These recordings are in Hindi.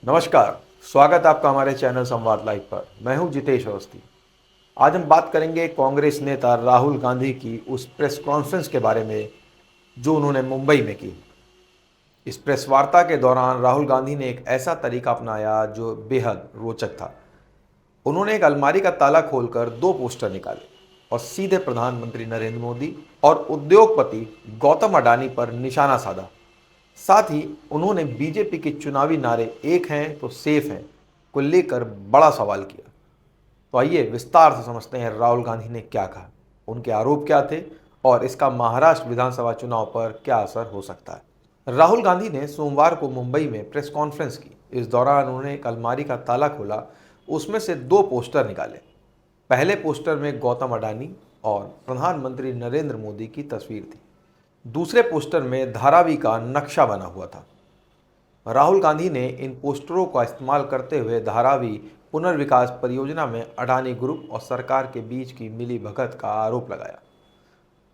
नमस्कार। स्वागत है आपका हमारे चैनल संवाद लाइव पर। मैं हूं जितेश अवस्थी। आज हम बात करेंगे कांग्रेस नेता राहुल गांधी की उस प्रेस कॉन्फ्रेंस के बारे में जो उन्होंने मुंबई में की। इस प्रेस वार्ता के दौरान राहुल गांधी ने एक ऐसा तरीका अपनाया जो बेहद रोचक था। उन्होंने एक अलमारी का ताला खोलकर दो पोस्टर निकाले और सीधे प्रधानमंत्री नरेंद्र मोदी और उद्योगपति गौतम अडानी पर निशाना साधा। साथ ही उन्होंने बीजेपी के चुनावी नारे एक हैं तो सेफ हैं को लेकर बड़ा सवाल किया। तो आइए विस्तार से समझते हैं राहुल गांधी ने क्या कहा, उनके आरोप क्या थे और इसका महाराष्ट्र विधानसभा चुनाव पर क्या असर हो सकता है। राहुल गांधी ने सोमवार को मुंबई में प्रेस कॉन्फ्रेंस की। इस दौरान उन्होंने एक अलमारी का ताला खोला, उसमें से दो पोस्टर निकाले। पहले पोस्टर में गौतम अडानी और प्रधानमंत्री नरेंद्र मोदी की तस्वीर थी। दूसरे पोस्टर में धारावी का नक्शा बना हुआ था। राहुल गांधी ने इन पोस्टरों का इस्तेमाल करते हुए धारावी पुनर्विकास परियोजना में अडानी ग्रुप और सरकार के बीच की मिलीभगत का आरोप लगाया।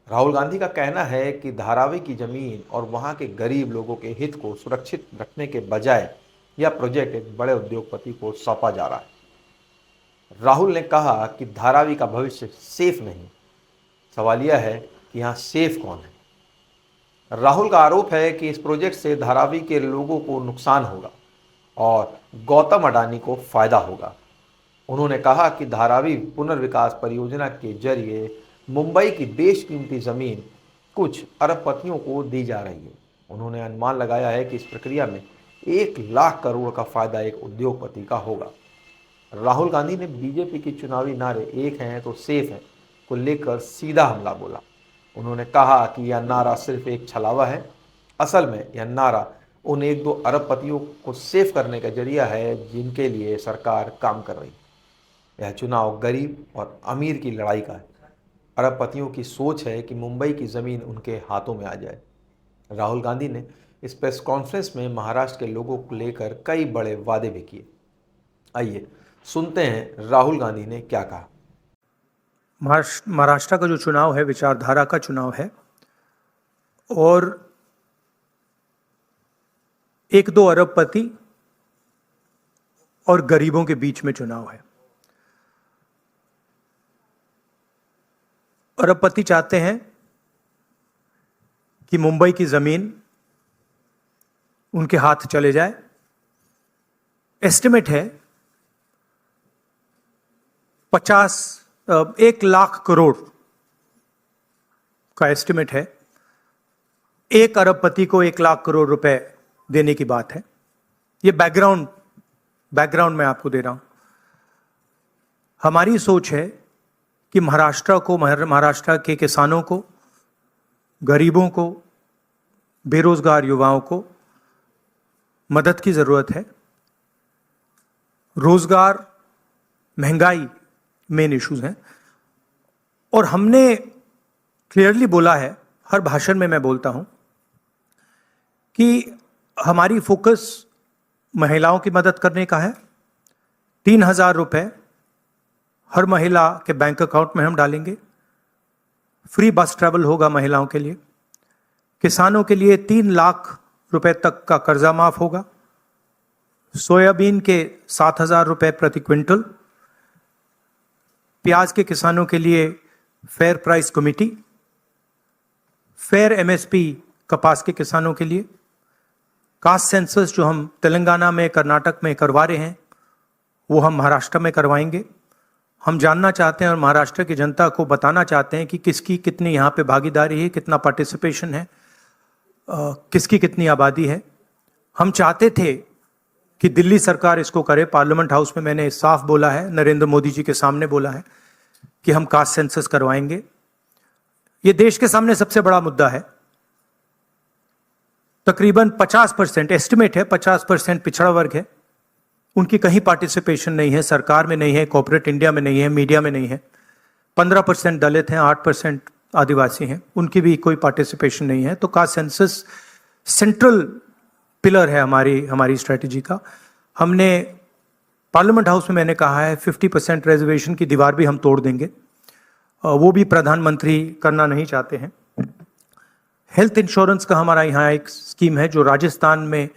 राहुल गांधी का कहना है कि धारावी की जमीन और वहां के गरीब लोगों के हित को सुरक्षित रखने के बजाय यह प्रोजेक्ट एक बड़े उद्योगपति को सौंपा जा रहा है। राहुल ने कहा कि धारावी का भविष्य सेफ नहीं। सवाल यह है कि यहाँ सेफ कौन है। राहुल का आरोप है कि इस प्रोजेक्ट से धारावी के लोगों को नुकसान होगा और गौतम अडानी को फायदा होगा। उन्होंने कहा कि धारावी पुनर्विकास परियोजना के जरिए मुंबई की बेशकीमती जमीन कुछ अरबपतियों को दी जा रही है। उन्होंने अनुमान लगाया है कि इस प्रक्रिया में 1 लाख करोड़ का फायदा एक उद्योगपति का होगा। राहुल गांधी ने बीजेपी की चुनावी नारे एक हैं तो सेफ हैं को लेकर सीधा हमला बोला। उन्होंने कहा कि यह नारा सिर्फ एक छलावा है। असल में यह नारा उन 1-2 अरबपतियों को सेफ करने का जरिया है जिनके लिए सरकार काम कर रही है। यह चुनाव गरीब और अमीर की लड़ाई का है। अरबपतियों की सोच है कि मुंबई की ज़मीन उनके हाथों में आ जाए। राहुल गांधी ने इस प्रेस कॉन्फ्रेंस में महाराष्ट्र के लोगों को लेकर कई बड़े वादे भी किए। आइए सुनते हैं राहुल गांधी ने क्या कहा। महाराष्ट्र का जो चुनाव है विचारधारा का चुनाव है और 1-2 अरबपति और गरीबों के बीच में चुनाव है। अरबपति चाहते हैं कि मुंबई की जमीन उनके हाथ चले जाए। एस्टिमेट है 1 लाख करोड़ का एस्टिमेट है। एक अरबपति को 1 लाख करोड़ रुपए देने की बात है। ये बैकग्राउंड मैं आपको दे रहा हूं। हमारी सोच है कि महाराष्ट्र के किसानों को, गरीबों को, बेरोजगार युवाओं को मदद की जरूरत है। रोजगार, महंगाई मेन इश्यूज हैं और हमने क्लियरली बोला है, हर भाषण में मैं बोलता हूं कि हमारी फोकस महिलाओं की मदद करने का है। 3,000 रुपए हर महिला के बैंक अकाउंट में हम डालेंगे। फ्री बस ट्रैवल होगा महिलाओं के लिए। किसानों के लिए 3 लाख रुपए तक का कर्जा माफ होगा। सोयाबीन के 7,000 रुपए प्रति क्विंटल। प्याज के किसानों के लिए fair price committee. Fair MSP कपास के किसानों के लिए। कास्ट सेंसस जो हम तेलंगाना में, कर्नाटक में करवा रहे हैं वो हम महाराष्ट्र में करवाएंगे। हम जानना चाहते हैं और महाराष्ट्र की जनता को बताना चाहते हैं कि किसकी कितनी यहाँ पे भागीदारी है, कितना पार्टिसिपेशन है, किसकी कितनी आबादी है। हम चाहते थे कि दिल्ली सरकार इसको करे। पार्लियामेंट हाउस में मैंने साफ बोला है, नरेंद्र मोदी जी के सामने बोला है कि हम कास्ट सेंसस करवाएंगे। ये देश के सामने सबसे बड़ा मुद्दा है। तकरीबन 50% एस्टिमेट है, 50% पिछड़ा वर्ग है, उनकी कहीं पार्टिसिपेशन नहीं है, सरकार में नहीं है, कॉर्पोरेट इंडिया में नहीं है, मीडिया में नहीं है। 15% दलित हैं, 8% आदिवासी हैं, उनकी भी कोई पार्टिसिपेशन नहीं है। तो कास्ट सेंसस सेंट्रल पिलर है हमारी स्ट्रेटजी का। हमने पार्लियामेंट हाउस में मैंने कहा है 50% रिजर्वेशन की दीवार भी हम तोड़ देंगे। वो भी प्रधानमंत्री करना नहीं चाहते हैं। हेल्थ इंश्योरेंस का हमारा यहाँ एक स्कीम है जो राजस्थान में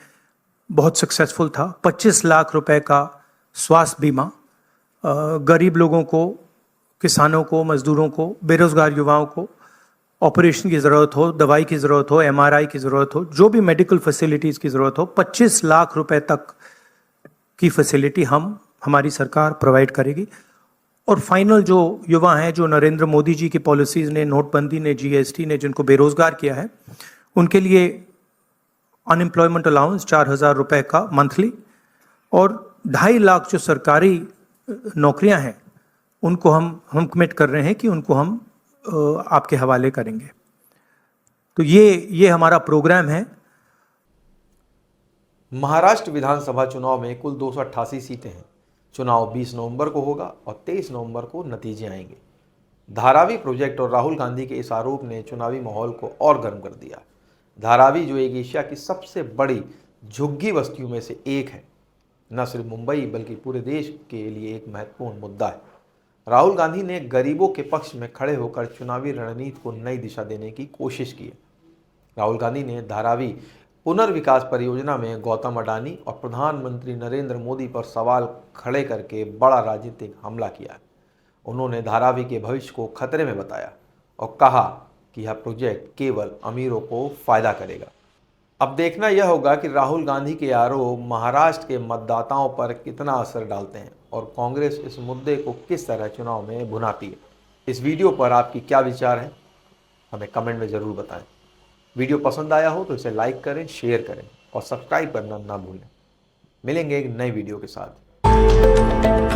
बहुत सक्सेसफुल था। 25 लाख रुपए का स्वास्थ्य बीमा गरीब लोगों को, किसानों को, मजदूरों को, बेरोजगार युवाओं को ऑपरेशन की ज़रूरत हो, दवाई की ज़रूरत हो, एमआरआई की ज़रूरत हो, जो भी मेडिकल फैसिलिटीज़ की ज़रूरत हो, 25 लाख रुपए तक की फैसिलिटी हमारी सरकार प्रोवाइड करेगी। और फाइनल जो युवा हैं, जो नरेंद्र मोदी जी की पॉलिसीज़ ने, नोटबंदी ने, जीएसटी ने जिनको बेरोजगार किया है, उनके लिए अनएम्प्लॉयमेंट अलाउंस 4,000 रुपए का मंथली, और 2.5 लाख जो सरकारी नौकरियां हैं उनको हम कमिट कर रहे हैं कि उनको हम आपके हवाले करेंगे। तो ये हमारा प्रोग्राम है। महाराष्ट्र विधानसभा चुनाव में कुल 288 सीटें हैं। चुनाव 20 नवंबर को होगा और 23 नवंबर को नतीजे आएंगे। धारावी प्रोजेक्ट और राहुल गांधी के इस आरोप ने चुनावी माहौल को और गर्म कर दिया। धारावी, जो एक एशिया की सबसे बड़ी झुग्गी बस्तियों में से एक है, न सिर्फ मुंबई बल्कि पूरे देश के लिए एक महत्वपूर्ण मुद्दा है। राहुल गांधी ने गरीबों के पक्ष में खड़े होकर चुनावी रणनीति को नई दिशा देने की कोशिश की है। राहुल गांधी ने धारावी पुनर्विकास परियोजना में गौतम अडानी और प्रधानमंत्री नरेंद्र मोदी पर सवाल खड़े करके बड़ा राजनीतिक हमला किया है। उन्होंने धारावी के भविष्य को खतरे में बताया और कहा कि यह प्रोजेक्ट केवल अमीरों को फायदा करेगा। अब देखना यह होगा कि राहुल गांधी के आरोप महाराष्ट्र के मतदाताओं पर कितना असर डालते हैं और कांग्रेस इस मुद्दे को किस तरह चुनाव में भुनाती है। इस वीडियो पर आपकी क्या विचार है, हमें कमेंट में ज़रूर बताएं। वीडियो पसंद आया हो तो इसे लाइक करें, शेयर करें और सब्सक्राइब करना ना भूलें। मिलेंगे एक नई वीडियो के साथ।